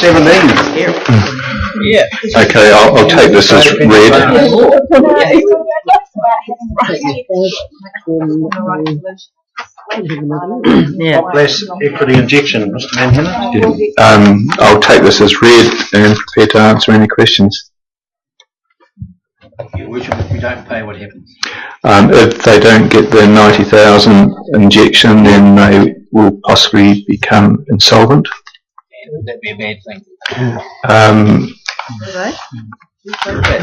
17. Yeah. Okay, I'll take this as read. Yeah. Less equity injection, Mr. Manhattan. I'll take this as read and prepare to answer any questions. Your Worship, if we don't pay, what happens? If they don't get the 90,000 injection, then they will possibly become insolvent. And would that be a bad thing?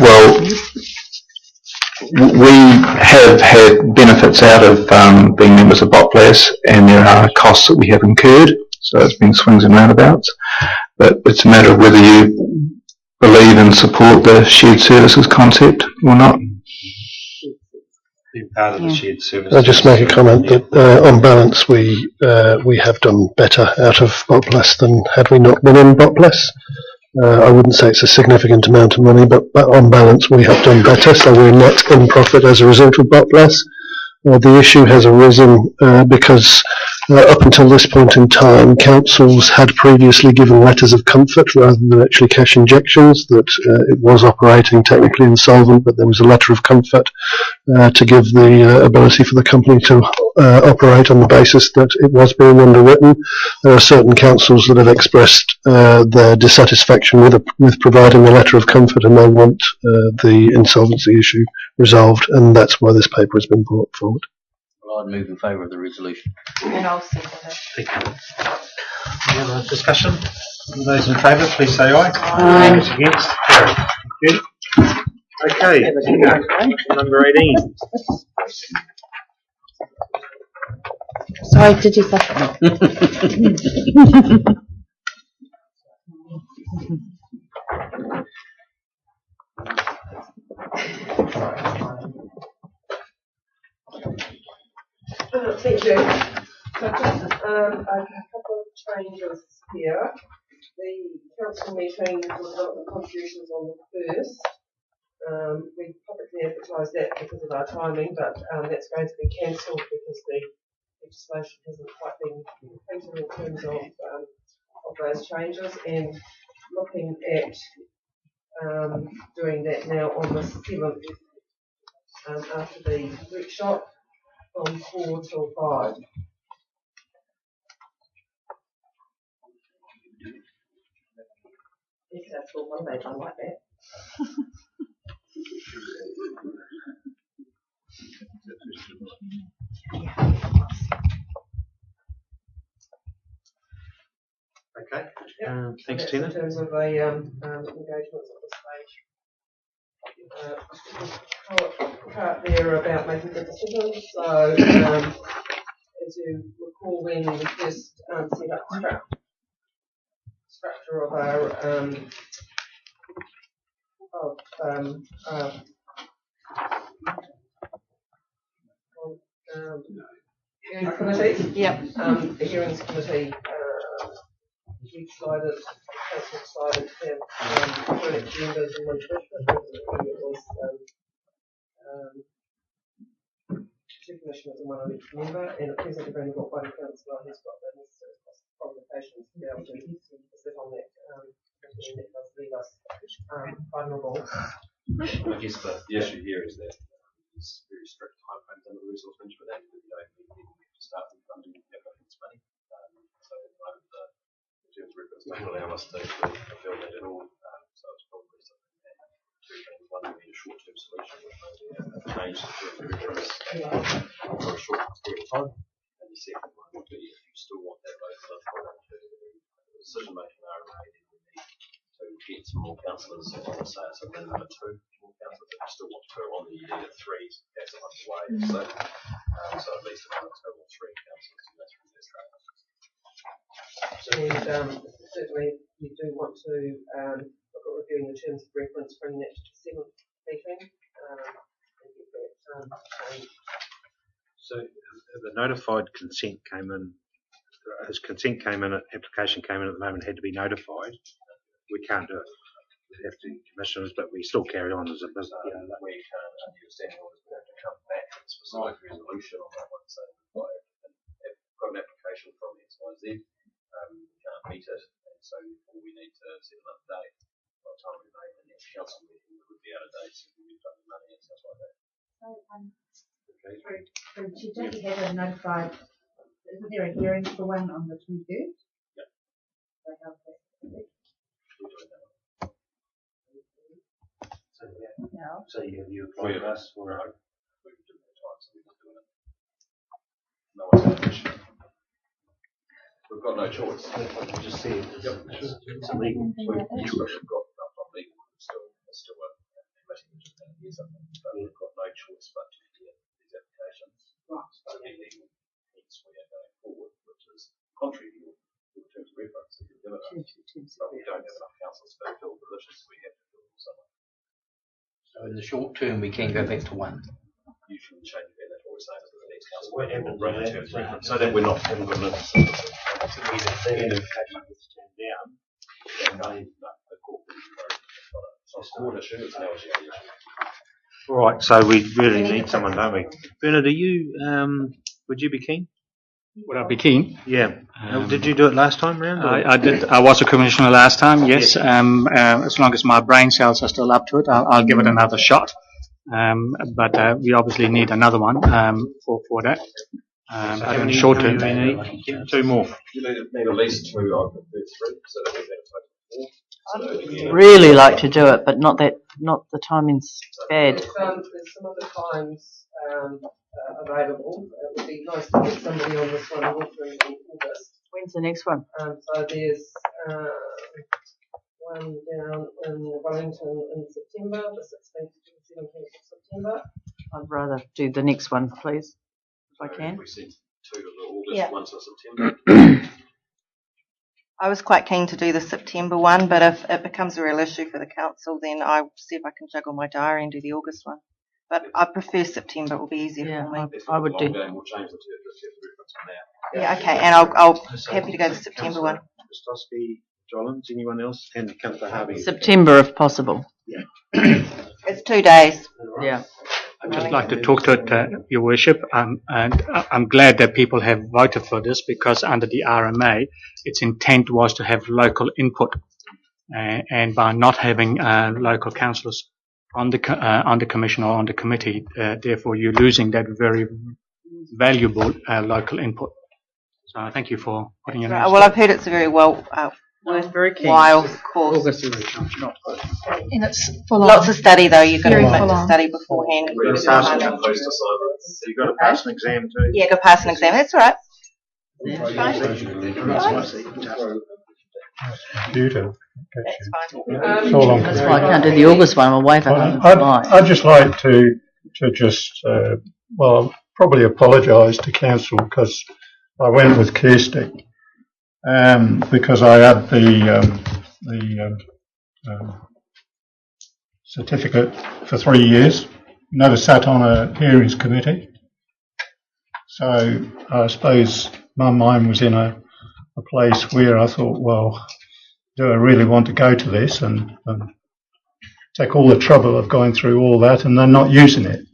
Well, we have had benefits out of being members of BOPLAS, and there are costs that we have incurred, so it's been swings and roundabouts. But it's a matter of whether you believe and support the shared services concept or not. Being part of the shared services. I'll just make a comment that on balance we have done better out of BOPLAS than had we not been in BOPLAS. I wouldn't say it's a significant amount of money, but on balance we have done better, so we're net in profit as a result of BOPLAS. The issue has arisen because up until this point in time, councils had previously given letters of comfort rather than actually cash injections, that it was operating technically insolvent, but there was a letter of comfort to give the ability for the company to operate on the basis that it was being underwritten. There are certain councils that have expressed their dissatisfaction with providing the letter of comfort, and they want the insolvency issue resolved, and that's why this paper has been brought forward. Well, I'd move in favour of the resolution. And I'll second it. Thank you. Any other discussion? All those in favour, please say aye. Aye. Those against? Carried. Thank you. Okay, number 18. Sorry, did you say? Thank you. So just a couple of changes here. The council meeting was about the contributions on the 1st. We publicly advertised that because of our timing, but that's going to be cancelled because the legislation hasn't quite been completed in terms of those changes, and looking at doing that now on the 7th after the workshop from 4 till 5. Yes, that's all one day done like that. Okay. Yep. Thanks, So Tina. in terms of the engagements at this stage, part there about making good decisions. So, as you recall, when we first set up structure of our hearing committee. Yep. The hearings committee, we decided, council decided to have 2 members and 1 commissioner. It was 2 commissioners and 1 on each member, and at present we've only got 1 councillor who's got the necessary qualifications to be able to sit on that, and that does leave us vulnerable. I guess the issue here is that there's very strict time frames under the Resource Management Act that we don't need to start refunding applicants' money. So at the moment, the terms of reference don't allow us to fulfill that at all. So it's probably something that 2 things. One would be a short-term solution, which may be a change to terms of reference for a short period of time. And the second one would be if you still want that local authority to the decision-making RMA, then we need to get some more councillors. I want to say it's something number 2 more councillors that you still want to put on the unit 3 as a way. So at least another total of 3 councillors, and that's really Australia. And certainly you do want to look at reviewing the terms of reference, bringing that to the 7th meeting, and get that changed. So the notified consent came in, his consent came in, application came in at the moment, had to be notified. We can't do it. We have to commissioners, but we still carry on as a business. We can't understanding orders, we have to come back with a specific resolution on that one. So we've got an application from XYZ, we can't meet it, and so we need to set another date. By the time we make the next council meeting, we would be out of date, so we've done the money and stuff like that. She doesn't have a notified. Isn't there a hearing for one on the 23rd? Yep. So you appointed us for it. We've given it time, so we're just doing it. No one's had an issue. We've got no choice. Just see it. It's illegal. We've got enough on legal. It's still a committee which is going to hear something, but we've got no choice but to hear these applications. Right. So illegal means we are going forward, which is contrary to your terms of reference that you've given us. But we don't have enough councils to fill positions, so we have to fill someone. So in the short term, we can go back to one. You should change that. That's what we're saying. The next council What happened bring to terms of that? reference, so that we're not having got enough. End of application gets turned down. The court it's not a court issue, it's an LGA issue. All right, so we really need someone, don't we? Bernard, are you? Would you be keen? Would I be keen? Yeah. Did you do it last time round? I did. I was a commissioner last time. Yes. As long as my brain cells are still up to it, I'll give it another shot. But we obviously need another one for that. But in the short term, two more. You need at least two, I prefer three, so that we have a total of 4. So, Really like to do it, but not the timing's bad. There's some other times available. It would be nice to get somebody on this one also in August. When's the next one? So there's one down in Wellington in September, the 16th to 17th of September. I'd rather do the next one, please, if I can. We sent 2 to the August, Yeah. 1 to September. I was quite keen to do the September one, but if it becomes a real issue for the council, then I'll see if I can juggle my diary and do the August one. But I prefer September, it will be easier Yeah, for me. I would do. We'll change the terms of reference from now. Yeah, okay, and I'll happy to go the September one. Kristowski, Jollins, anyone else? And Councillor Harvey. September, if possible. It's 2 days. Yeah. I'd just like to talk to it, Your Worship, and I'm glad that people have voted for this because under the RMA, its intent was to have local input, and by not having local councillors on the commission or on the committee, therefore you're losing that very valuable local input. So I thank you for putting your name. Well, I've heard it's a very Very keen. worthwhile course. August is not good. And it's full on. Lots of study though, you've got to Very commit full to on. study beforehand. You've got to pass an assignments. You've got to pass an exam too. Yeah, go pass an exam, that's all right. Computer. That's fine. It's all on That's why I can't do the August one. I'll wait for I'd just like to just probably apologise to council because I went with Kirsty because I had the certificate for 3 years. Never sat on a hearings committee, so I suppose my mind was in a place where I thought, well, do I really want to go to this and take all the trouble of going through all that and then not using it?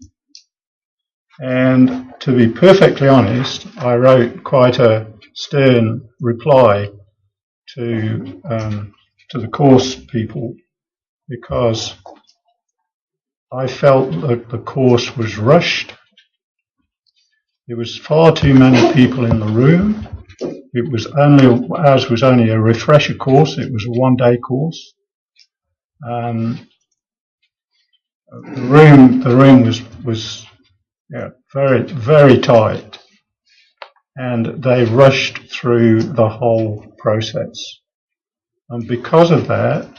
And to be perfectly honest, I wrote quite a stern reply to the course people because I felt that the course was rushed. There was far too many people in the room. Ours was only a refresher course. It was a 1-day course. The room was very, very tight, and they rushed through the whole process. And because of that,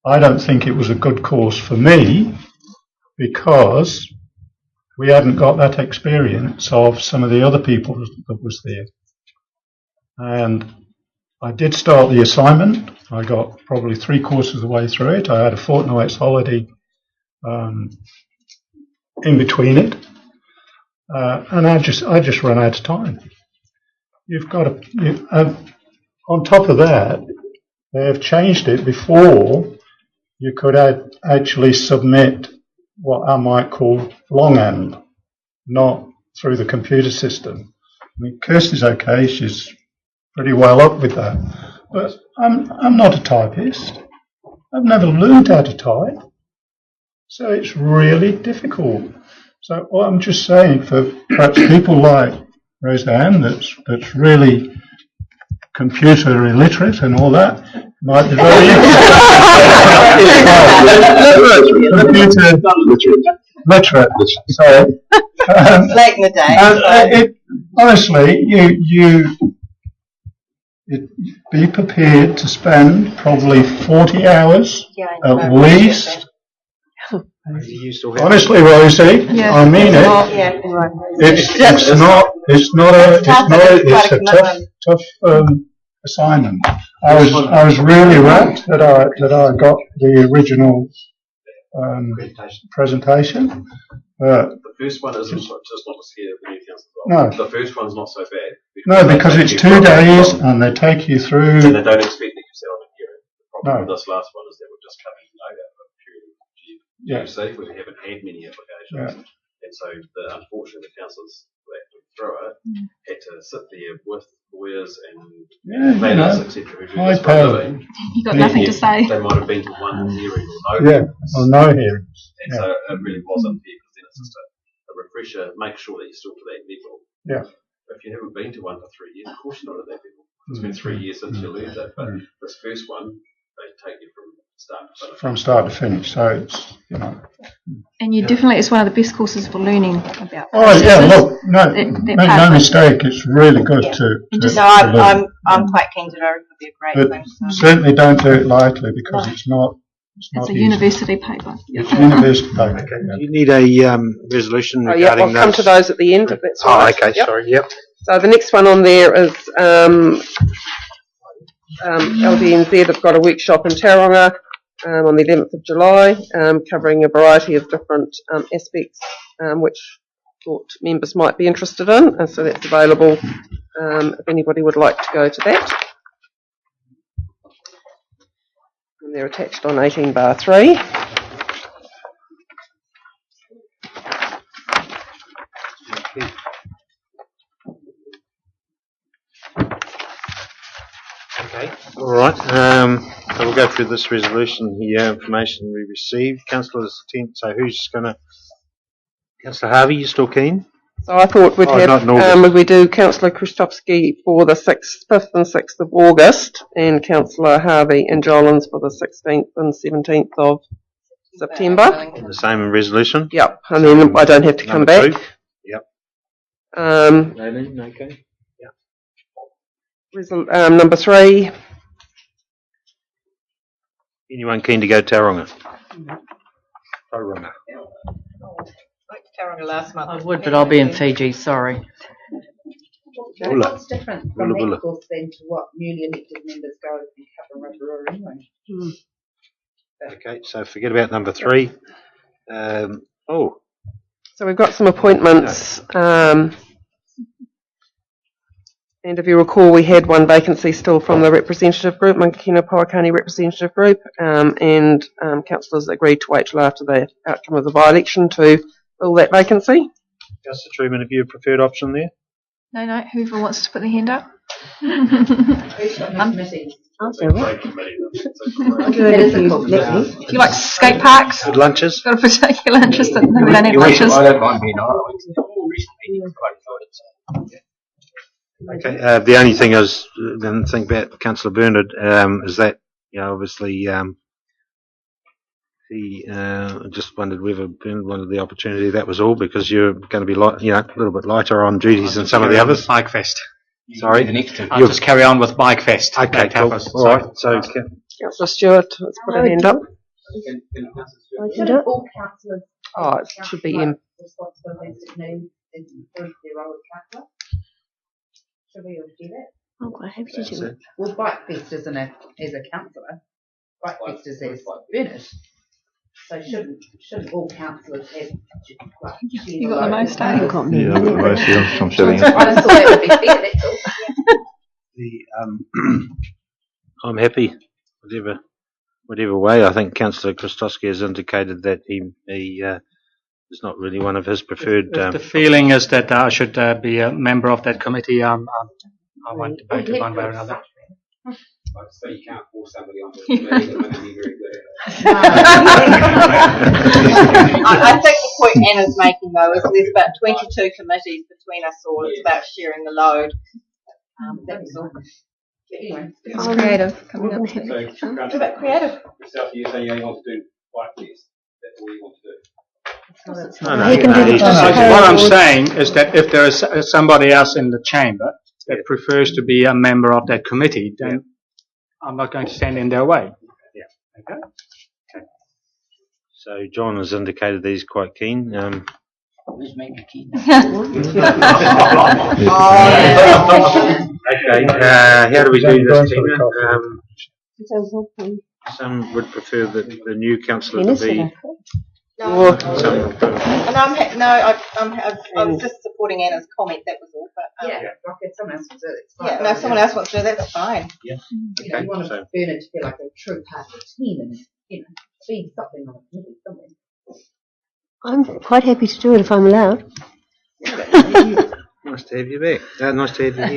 I don't think it was a good course for me because we hadn't got that experience of some of the other people that was there. And I did start the assignment. I got probably 3/4 of the way through it. I had a fortnight's holiday in between it, and I just ran out of time. You've got to. On top of that, they have changed it before. You could actually submit what I might call longhand, not through the computer system. I mean, Kirsty's okay, she's pretty well up with that. But I'm not a typist. I've never learned how to type. So it's really difficult. So what I'm just saying, for perhaps people like Roseanne, that's really computer illiterate and all that, might be very computer literate. Sorry. Late in the day. Honestly, be prepared to spend probably 40 hours at least. Honestly, Rosie, I mean it. It's a tough assignment. I was really rapt that I got the original presentation. The first one isn't just not to scare the new council. No. The first one's not so bad. No, because it's 2 days and they take you through. And they don't expect that you sit on a hearing. The problem No. with this last one is that we're just coming out of a period of GFC where we haven't had many applications. And so, unfortunately, the councillors who actually through it had to sit there with lawyers and planners, etc., who do this for a living. You got nothing to say. They might have been to one hearing or no hearings. Or no hearings. And so it really wasn't fair, because then it's just a refresher. Make sure that you're still to that level. Yeah. If you haven't been to one for 3 years, of course you're not at that level. It's been 3 years since you learned it, but this first one, they take you from start to finish. From start to finish, so it's, And you definitely, it's one of the best courses for learning about. Oh yeah, look, make no mistake, it's really good to learn. I'm quite keen to know. It would be a great thing. But certainly don't do it lightly, because it's not It's a university paper. It's a university paper. Okay. Do you need a resolution regarding I'll come to those at the end, if that's all right. okay, sorry, yep. So the next one on there is LDNZ have got a workshop in Tauranga on the 11th of July, covering a variety of different aspects which thought members might be interested in, and so that's available if anybody would like to go to that. And they're attached on 18/3. Okay, all right. So we'll go through this resolution here, information we received. Councillors, so who's going to... Councillor Harvey, you still keen? So I thought we'd we do Councillor Krzyzewski for the 5th and 6th of August, and Councillor Harvey and Jolins for the 16th and 17th of September. The same in resolution? Yep, and then I don't have to come back. 2. Yep. Okay. Number 3. Anyone keen to go to Tauranga? Tauranga. Tauranga last month. I would, but I'll be in Fiji, sorry. What's different from that course then to what newly elected members go and cover Rotorua anyway? Okay, so forget about number 3. So we've got some appointments. And if you recall, we had one vacancy still from the representative group, Mangakino-Pouakani representative group, and councillors agreed to wait till after the outcome of the by-election to fill that vacancy. Councillor Truman, have you a preferred option there? No, whoever wants to put their hand up. Do you like skate parks? Good lunches? Got a particular interest in them? We don't have lunches. I don't mind being on. Okay, the only thing is, then think about Councillor Bernard, is that, obviously, he just wondered whether Bernard wanted the opportunity, that was all, because you're going to be, a little bit lighter on duties than some of the others. Bike Fest. Sorry? I'll just carry on with Bike Fest. Okay, cool. All right, so... Councillor Stewart, let's put her hand up. All councillors it should be in. Responsibilities that need to improve their role as councillor. Should we all do that? I'm quite happy to do it. Well, Bike Fest isn't as a councillor. Bike Fest is as Bernard. So shouldn't all councillors have You got the most, eh? Yeah, I've got the most, yeah. I'm sitting I just thought that would be fair, that's all. I'm happy, whatever way. I think Councillor Krzyzewski has indicated that he is not really one of his preferred... If the feeling is that I should be a member of that committee, I won't debate it one way or another. So you can't force somebody onto the committee that might be very good at it. I think the point Anna's making though is there's about 22 committees between us all. It's about sharing the load. That's all. Anyway, it's creative. Coming up. So, it's about creative. Yourself, you say you only want to do white list. That's all you want to do. What I'm saying is that if there is somebody else in the chamber that prefers to be a member of that committee, then I'm not going to stand in their way. Yeah. Okay. Okay. So John has indicated that he's quite keen. Who's making keen? Okay. How do we do this, Tina? Some would prefer that the new councillor to be. No, and I'm just supporting Anna's comment. That was all. But like if someone else wants to do it, it's fine. Yeah, no, if someone else wants to do it, that's fine. Yeah. You know, you want to Bernard to feel like a true part of the team and be something on a committee somewhere. I'm quite happy to do it if I'm allowed. Nice to have you back. Nice to have you here.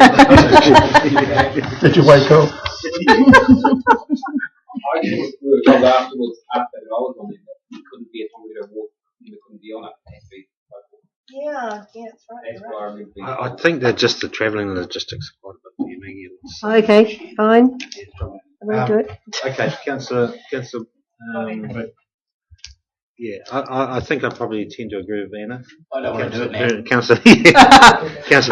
Did you wake up? I just we were told afterwards, after that I was on it, that you couldn't be a Tongariro walk, you couldn't be on it. Yeah, that's right. That's why I remember being I think that just the travelling logistics are quite a bit for you. Okay, fine. I'll do it. Okay, Councillor. Yeah, I think I probably tend to agree with Anna. I don't want to do it now. Councillor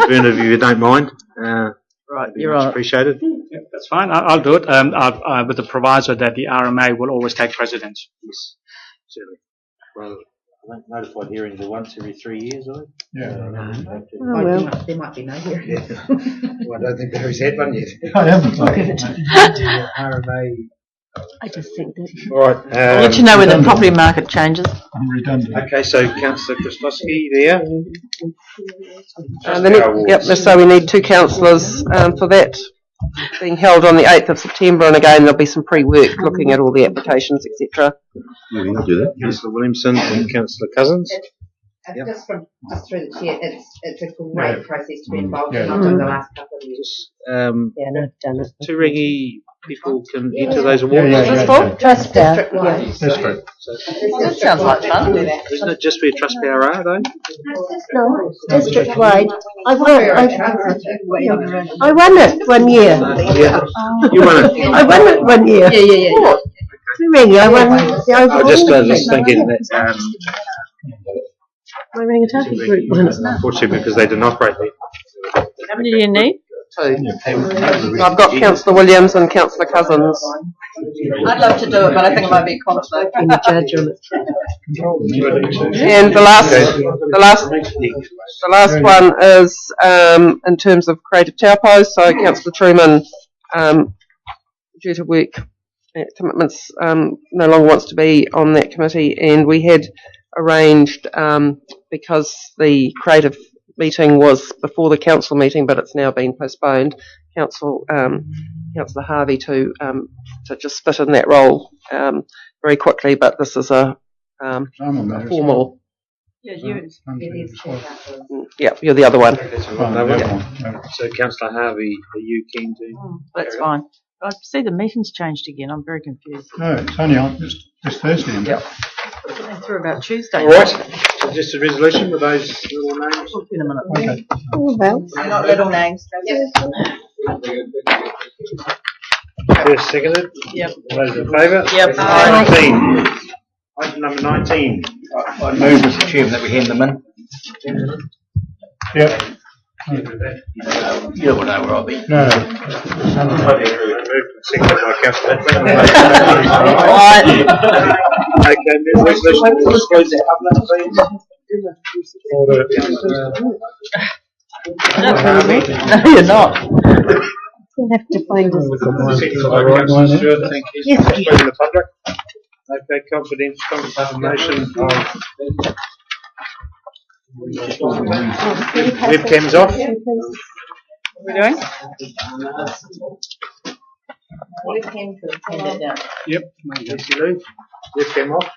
Bernard, if you don't mind. Right, you're much appreciated. Yeah, that's fine. I'll do it. With the proviso that the RMA will always take precedence. Yes, certainly. Well, I think notified hearings are once every 3 years, I think. Yeah. There might be no hearings. Well, I don't think Barry's had one yet. I haven't. RMA. I just think that. All right. I'll let you know when the property market changes. I'm redundant. Okay, so Councillor Krastowski there. So we need 2 councillors for that, being held on the 8th of September, and again there'll be some pre-work looking at all the applications, etc. Yeah, we can do that. Councillor Williamson and Councillor Cousins. Just through the chair, it's a great process to be involved in. I've done the last couple of years. Done it. Turangi people can enter those awards. Trust District. That sounds like fun. Isn't it just where Trust Power are, though? No, district wide. I won it 1 year. You won it. I won it 1 year. Yeah. Turangi, I won the overall. Just thinking that. My Rangatahi group won it. Unfortunately, because they didn't operate there. How many do you need? 2. I've got Councillor Williams and Councillor Cousins. I'd love to do it, but I think it might be a conflict. I'm the judge on it. And the last one is in terms of creative Taupo. So Councillor Truman, due to work commitments, no longer wants to be on that committee, and we had arranged because the creative meeting was before the council meeting, but it's now been postponed. Councillor Harvey to just fit in that role very quickly, but this is a formal. Yeah, you're the other one. So, Councillor Harvey, are you keen to? That's fine. I see the meeting's changed again. I'm very confused. No, it's only on this Thursday. Yep. Through about Tuesday. All right. Suggested resolution with those little names. In a minute. Okay. Oh, well. Not little names. First, seconded. Yep. All those in favour? Yep. 19. Item number 19. I move, Mr. Chairman, that we hand them in. Yep. You don't know where I'll be. No. Seconded by Councillor Right. Okay, move resolution to disclose the covenant, please. No, you're not. You'll have to find us. Seconded by Councillor Stewart, thank you. Disclosing the public. Okay, confidential confirmation of webcams off. What are we doing? Yep. Webcam off.